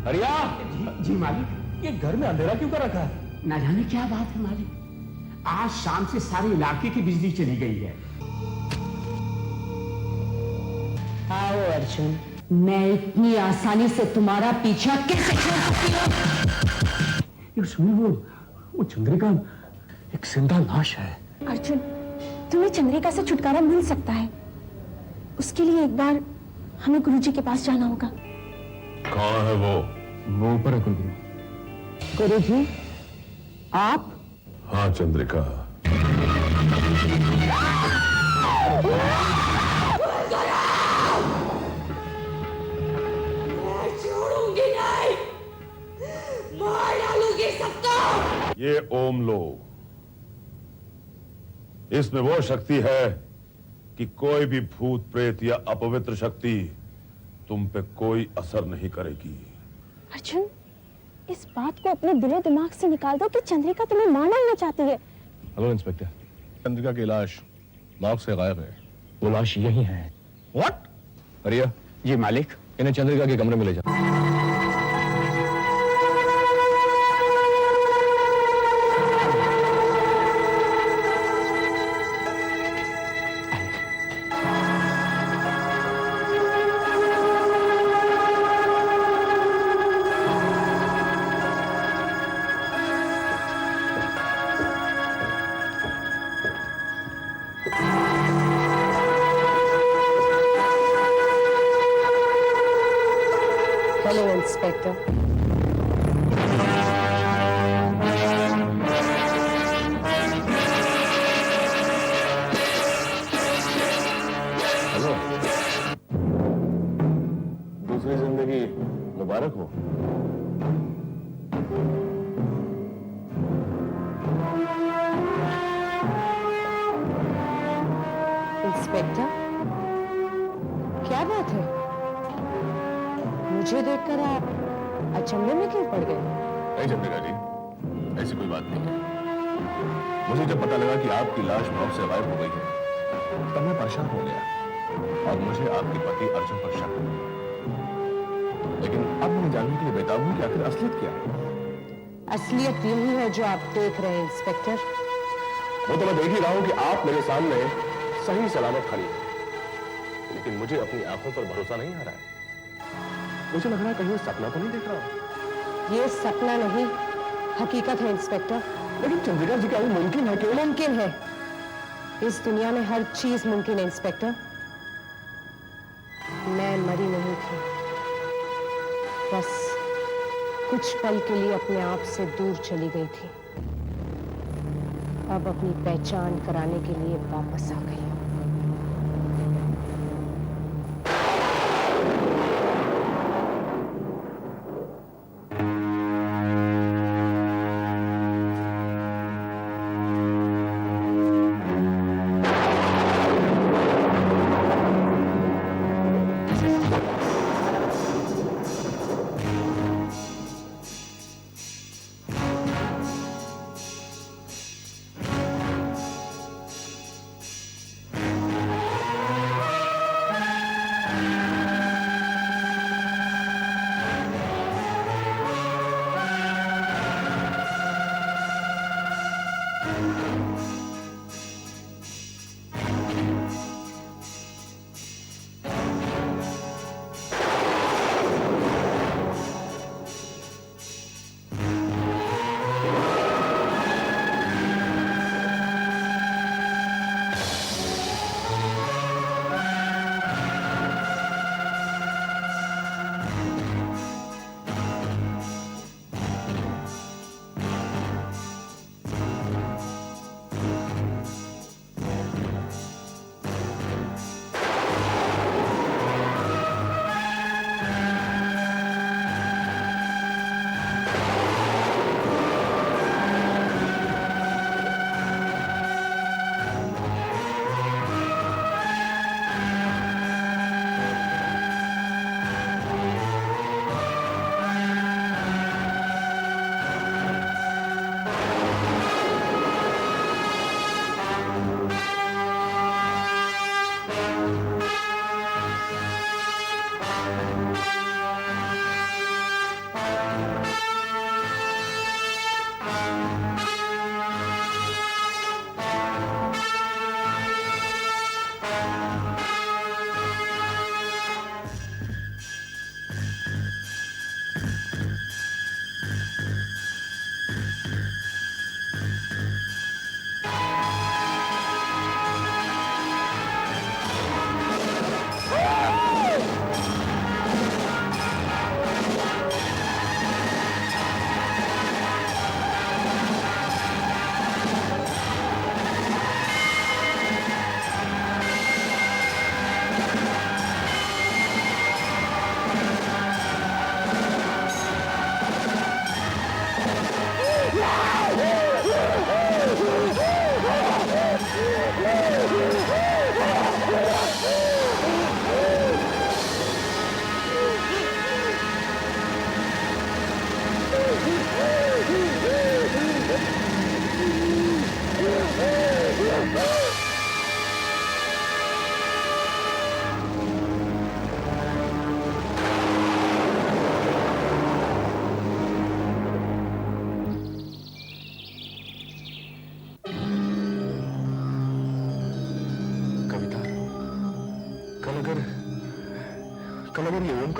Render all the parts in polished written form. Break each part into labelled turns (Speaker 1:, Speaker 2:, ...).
Speaker 1: हरिया।
Speaker 2: जी मालिक।
Speaker 1: ये घर में अंधेरा क्यों कर रखा है?
Speaker 2: ना जाने क्या बात है मालिक, आज शाम से सारे इलाके की बिजली चली गई है।
Speaker 3: आओ अर्जुन, मैं इतनी आसानी से तुम्हारा पीछा कैसे छोड़ सकती हूँ?
Speaker 1: ये सुनिए, वो चंद्रिका एक जिंदा लाश है।
Speaker 4: अर्जुन, तुम्हें चंद्रिका से छुटकारा मिल सकता है। उसके लिए एक बार हमें गुरुजी के पास जाना होगा।
Speaker 5: कहाँ है वो?
Speaker 1: ऊपर है गुरु।
Speaker 3: गुरुजी, आप?
Speaker 5: हाँ चंद्रिका।
Speaker 3: छोड़ूंगी नहीं, मार डालूंगी सबको।
Speaker 5: ये ओम लो, इसमें वो शक्ति है कि कोई भी भूत प्रेत या अपवित्र शक्ति तुम पे कोई असर नहीं करेगी।
Speaker 4: अर्जुन, इस बात को अपने दिलो दिमाग से निकाल दो कि चंद्रिका तुम्हें मार डालना चाहती है।
Speaker 6: हेलो इंस्पेक्टर, चंद्रिका की लाश नाव से गायब है।
Speaker 1: वो लाश यही है।
Speaker 6: व्हाट? हरिया,
Speaker 2: जी मालिक।
Speaker 6: इन्हें चंद्रिका के कमरे में ले जाओ।
Speaker 3: Hello inspector.
Speaker 6: हेलो, दूसरी जिंदगी मुबारक हो।
Speaker 3: इंस्पेक्टर, क्या बात है? मुझे देखकर आप अचंभे में क्यों पड़ गए?
Speaker 6: नहीं चंद्रिका जी, ऐसी कोई बात नहीं है। मुझे जब पता लगा कि आपकी लाश नाव से गायब हो गई है, तब मैं परेशान हो गया और मुझे आपके पति अर्जुन पर शक हुआ। लेकिन अब मैं जानने के लिए बेताब हूं कि आखिर असलियत क्या है।
Speaker 3: असलियत यही है जो आप देख रहे हैं इंस्पेक्टर।
Speaker 6: वो तो मैं देख ही रहा हूं कि आप मेरे सामने सही सलामत खड़ी है, लेकिन मुझे अपनी आंखों पर भरोसा नहीं आ रहा है। मुझे लग रहा है कहीं सपना तो नहीं देख रहा हूं।
Speaker 3: ये सपना नहीं, हकीकत है इंस्पेक्टर।
Speaker 6: लेकिन चंद्रिका जी, क्या वो मुमकिन है? क्यों
Speaker 3: मुमकिन है। इस दुनिया में हर चीज मुमकिन है इंस्पेक्टर। मैं मरी नहीं थी, बस कुछ पल के लिए अपने आप से दूर चली गई थी। अब अपनी पहचान कराने के लिए वापस आ गई।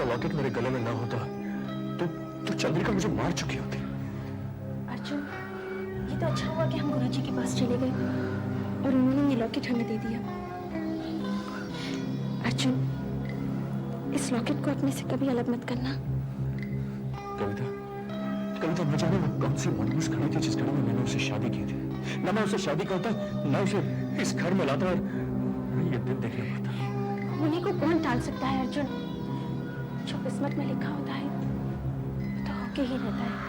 Speaker 1: का लॉकेट मेरे गले में ना होता तो चंद्रिका मुझे मार चुकी होती।
Speaker 4: अर्जुन, ये तो अच्छा हुआ कि हम गुरुजी के पास चले गए और उन्होंने ये लॉकेट हमें दे दिया। अर्जुन, इस लॉकेट को अपने से कभी अलग मत करना।
Speaker 1: कविता न जाने वो कौन सी मनहूस घड़ी थी जिस घड़ी में मैंने उससे शादी की थी। ना मैं उससे शादी करता, ना उसे इस घर में लाता और ये दिन देखने पाता।
Speaker 4: होने को कौन टाल सकता है अर्जुन? जो किस्मत में लिखा होता है वो तो होके ही रहता है।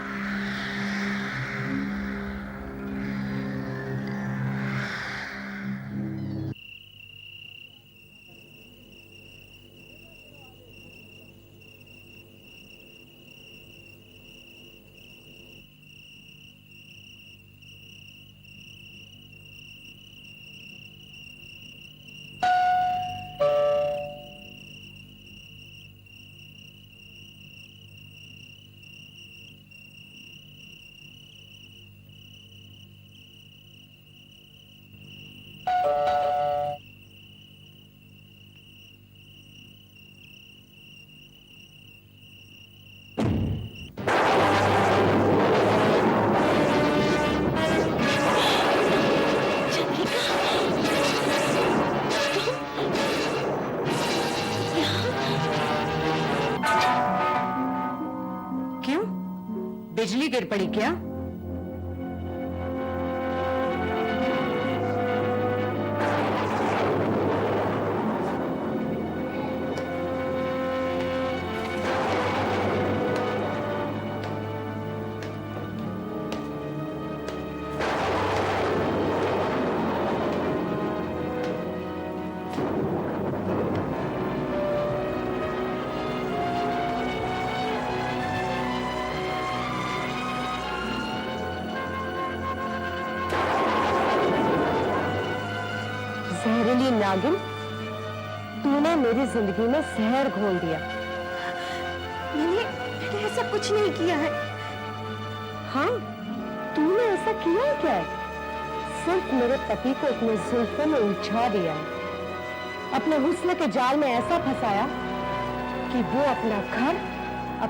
Speaker 3: क्यों? बिजली गिर पड़ी क्या? जहरीली नागिन, तूने मेरी जिंदगी में जहर घोल दिया।
Speaker 4: मैंने ऐसा कुछ नहीं किया है।
Speaker 3: हाँ, तूने ऐसा किया है क्या? सिर्फ मेरे पति को अपने जुल्फों में उलझा दिया है, अपने हुस्न के जाल में ऐसा फंसाया कि वो अपना घर,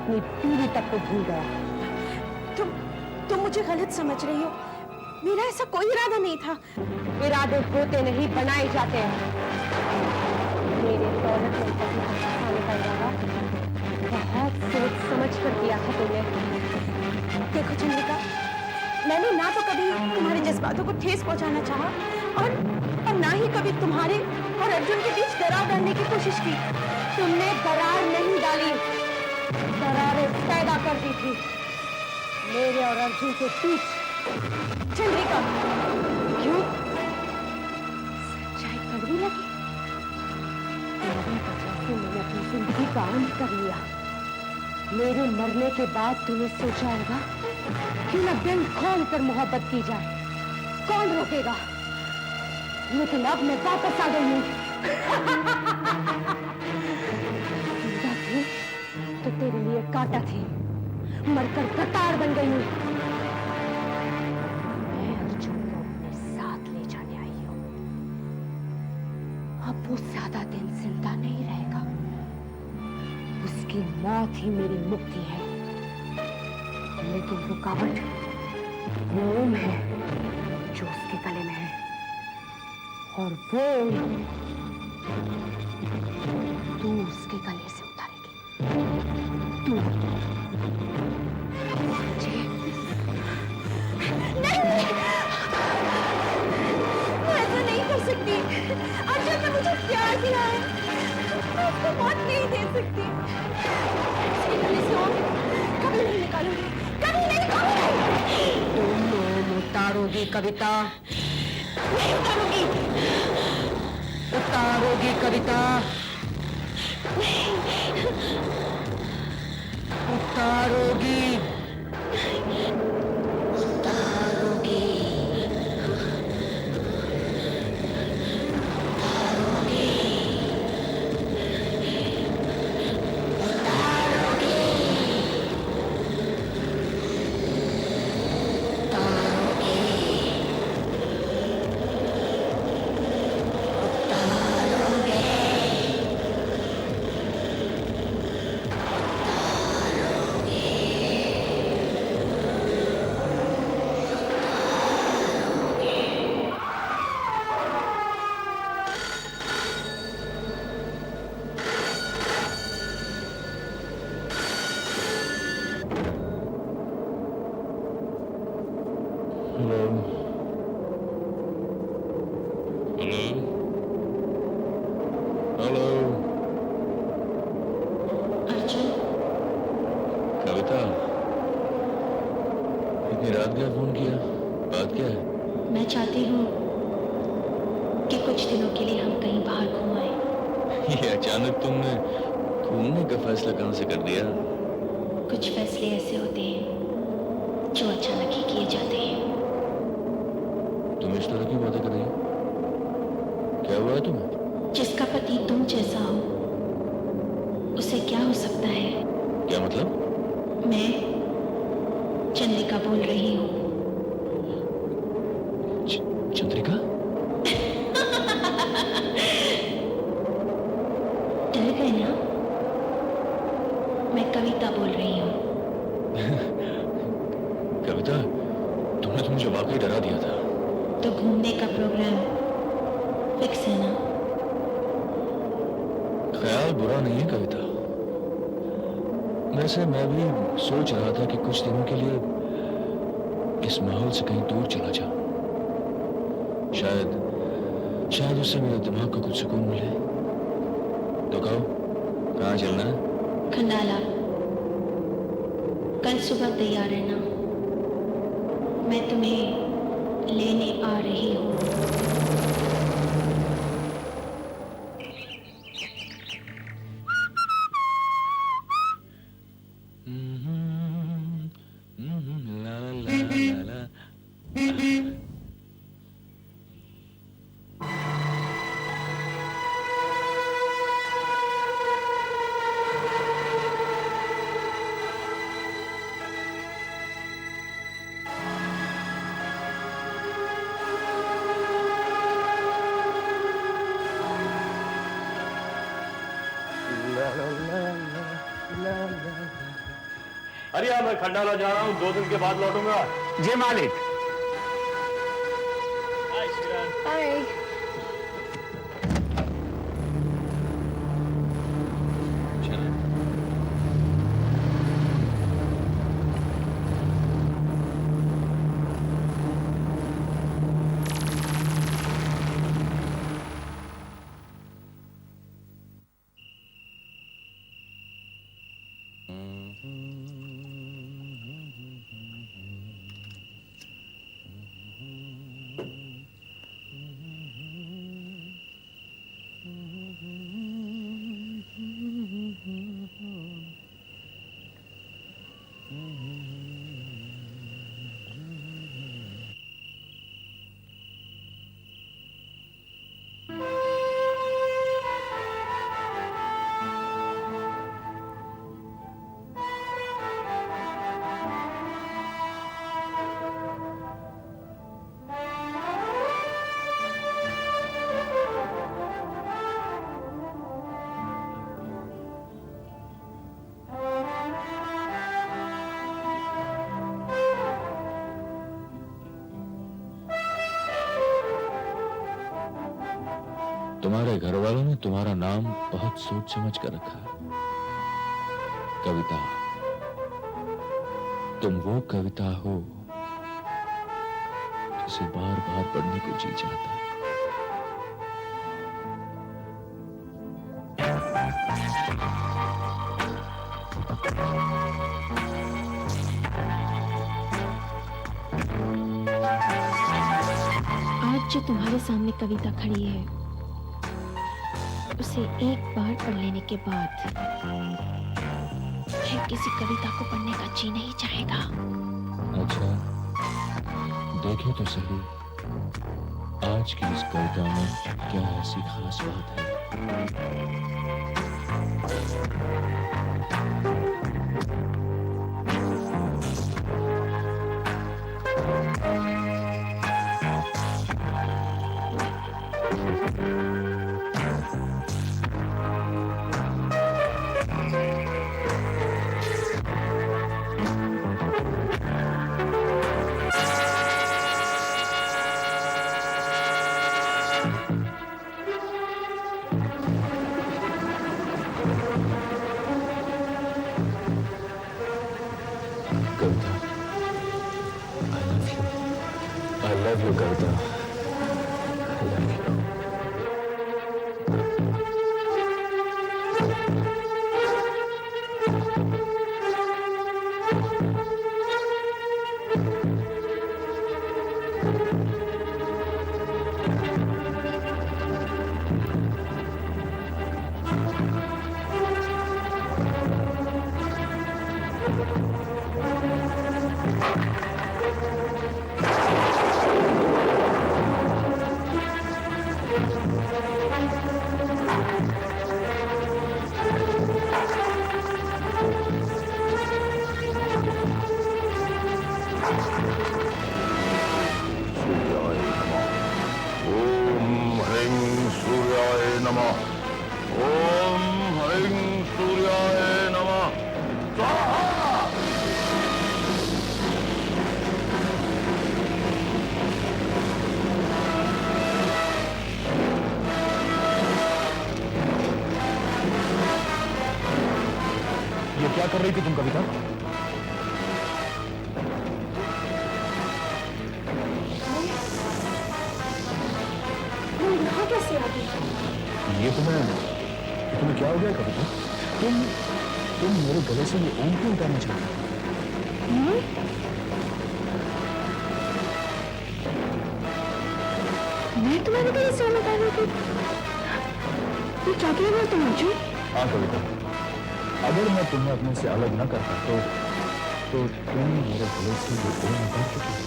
Speaker 3: अपनी बीवी तक को भूल गया।
Speaker 4: तुम मुझे गलत समझ रही हो। मेरा ऐसा कोई इरादा नहीं था।
Speaker 3: इरादे होते नहीं, बनाए जाते हैं। मेरे दौलत में पति को फंसाने का इरादा बहुत सोच समझ कर किया था तुमने।
Speaker 4: देखो चंद्रिका, मैंने ना तो कभी तुम्हारे जज्बातों को ठेस पहुंचाना चाहा और ना ही कभी तुम्हारे और अर्जुन के बीच दरार डालने की कोशिश की।
Speaker 3: तुमने दरार नहीं डाली, दरारें पैदा कर दी थी मेरे और अर्जुन के बीच।
Speaker 4: चंद्रिका,
Speaker 3: क्यों? सच्चाई कड़वी लगी? तेरी वजह से मैंने अपनी जिंदगी का अंत कर लिया। मेरे मरने के बाद तूने सोचा होगा क्यों न दिल खोल कर मोहब्बत की जाए, कौन रोकेगा? लेकिन अब मैं वापस आ गई हूं। जिंदा थी तो तेरे लिए कांटा थी, मरकर कतार बन गई हूं। मैं अर्जुन को अपने साथ ले जाने आई हूं। अब वो ज्यादा दिन जिंदा नहीं रहेगा। उसकी मौत ही मेरी मुक्ति है। लेकिन रुकावट वो ओम है जो उसके गले में है, और वो ओम तू उसके गले से उतारेगी। तू
Speaker 4: मैं ऐसा नहीं कर सकती। अर्जुन ने मुझे प्यार दिया है, मैं उसको मौत नहीं दे सकती। उसके गले से ओम कभी नहीं निकालूंगी, कभी नहीं, कभी नहीं।
Speaker 3: तुम ओम उतारोगी कविता,
Speaker 4: नहीं उतारूंगी।
Speaker 3: उतारोगी कविता, उतारोगी, उतारोगी।
Speaker 1: हेलो हेलो हेलो
Speaker 4: अर्जुन,
Speaker 1: कविता, इतनी रात गया फोन किया, बात क्या है?
Speaker 4: मैं चाहती हूँ कि कुछ दिनों के लिए हम कहीं बाहर घूम आए।
Speaker 1: ये अचानक तुमने घूमने का फैसला कहाँ से कर दिया?
Speaker 4: कुछ फैसले ऐसे होते हैं जो अचानक ही किए जाते हैं।
Speaker 1: तुम इस तरह की बातें कर रही हो? क्या हुआ है तुम्हें?
Speaker 4: जिसका पति तुम जैसा हो उसे क्या हो सकता है?
Speaker 1: क्या मतलब?
Speaker 4: मैं चंद्रिका बोल रही हूँ।
Speaker 1: चंद्रिका?
Speaker 4: डर गए ना? मैं कविता बोल रही हूँ।
Speaker 1: कविता, तुमने तो मुझे वाकई डरा दिया था।
Speaker 4: तो घूमने का प्रोग्राम फिक्स है ना?
Speaker 1: ख्याल बुरा नहीं है कविता। वैसे मैं भी सोच रहा था कि कुछ दिनों के लिए इस माहौल से कहीं दूर चला जाऊं। शायद उससे मेरे दिमाग को कुछ सुकून मिले। तो कहो, कहाँ चलना है?
Speaker 4: खंडाला, कल सुबह तैयार रहना, मैं तुम्हें लेने आ रही हूँ।
Speaker 1: ला ला ला ला ला।
Speaker 5: अरे यार, मैं खंडाला जा रहा हूँ, 2 दिन के बाद लौटूंगा।
Speaker 2: जी मालिक।
Speaker 4: हाय।
Speaker 1: तुम्हारे घर वालों ने तुम्हारा नाम बहुत सोच समझ कर रखा है, कविता। तुम वो कविता हो जिसे बार बार पढ़ने को जी चाहता है।
Speaker 4: आज जो तुम्हारे सामने कविता खड़ी है, उसे एक बार पढ़ लेने के बाद फिर किसी कविता को पढ़ने का जी नहीं चाहेगा।
Speaker 1: अच्छा, देखे तो सही, आज की इस कविता में क्या ऐसी खास बात है? Love you Kavita, I love you.
Speaker 5: सूर्याय नमः। ओम ह्रीं सूर्याय नमः। स्वाहा।
Speaker 1: ये क्या कर रही थी तुम कविता?
Speaker 4: यहाँ कैसे आ गई?
Speaker 1: ये तुम्हें क्या हो गया कविता? तुम मेरे गले से ये ओम क्यों उतारना चाहती हो?
Speaker 4: मैं तुम्हारे गले से उतार रही थी? तू क्या कह रहा है तुम मुझे?
Speaker 1: हाँ कविता, अगर मैं तुम्हें अपने से अलग न करता तो तुम मेरे गले से ये ओम उतार चुकी हो।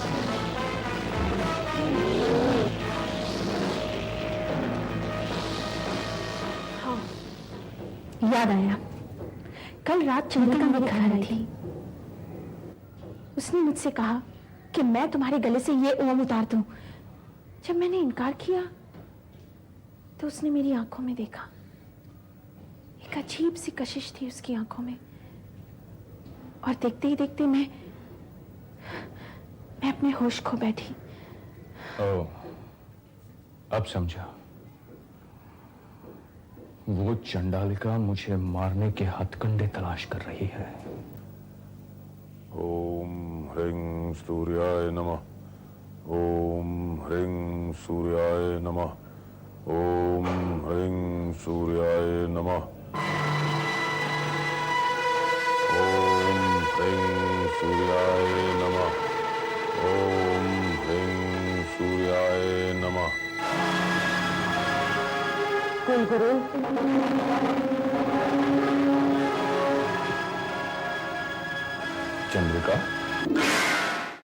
Speaker 4: याद आया, कल रात चंद्रिका मेरे घर आई थी। उसने मुझसे कहा कि मैं तुम्हारे गले से ये ओम उतार दूं। जब मैंने इनकार किया तो उसने मेरी आंखों में देखा। एक अजीब सी कशिश थी उसकी आंखों में, और देखते ही देखते मैं अपने होश खो बैठी।
Speaker 1: ओह, अब समझा। वो चंडालिका मुझे मारने के हथकंडे तलाश कर रही है।
Speaker 5: ओम ह्रीं सूर्याय नमः। ओम ह्रीं सूर्याय नमः। ओम ह्रीं सूर्याय नमः। ओम ह्रीं सूर्याय नमः। ओम ह्रीं सूर्याय नमः।
Speaker 3: कुलगुरु,
Speaker 1: चंद्रिका,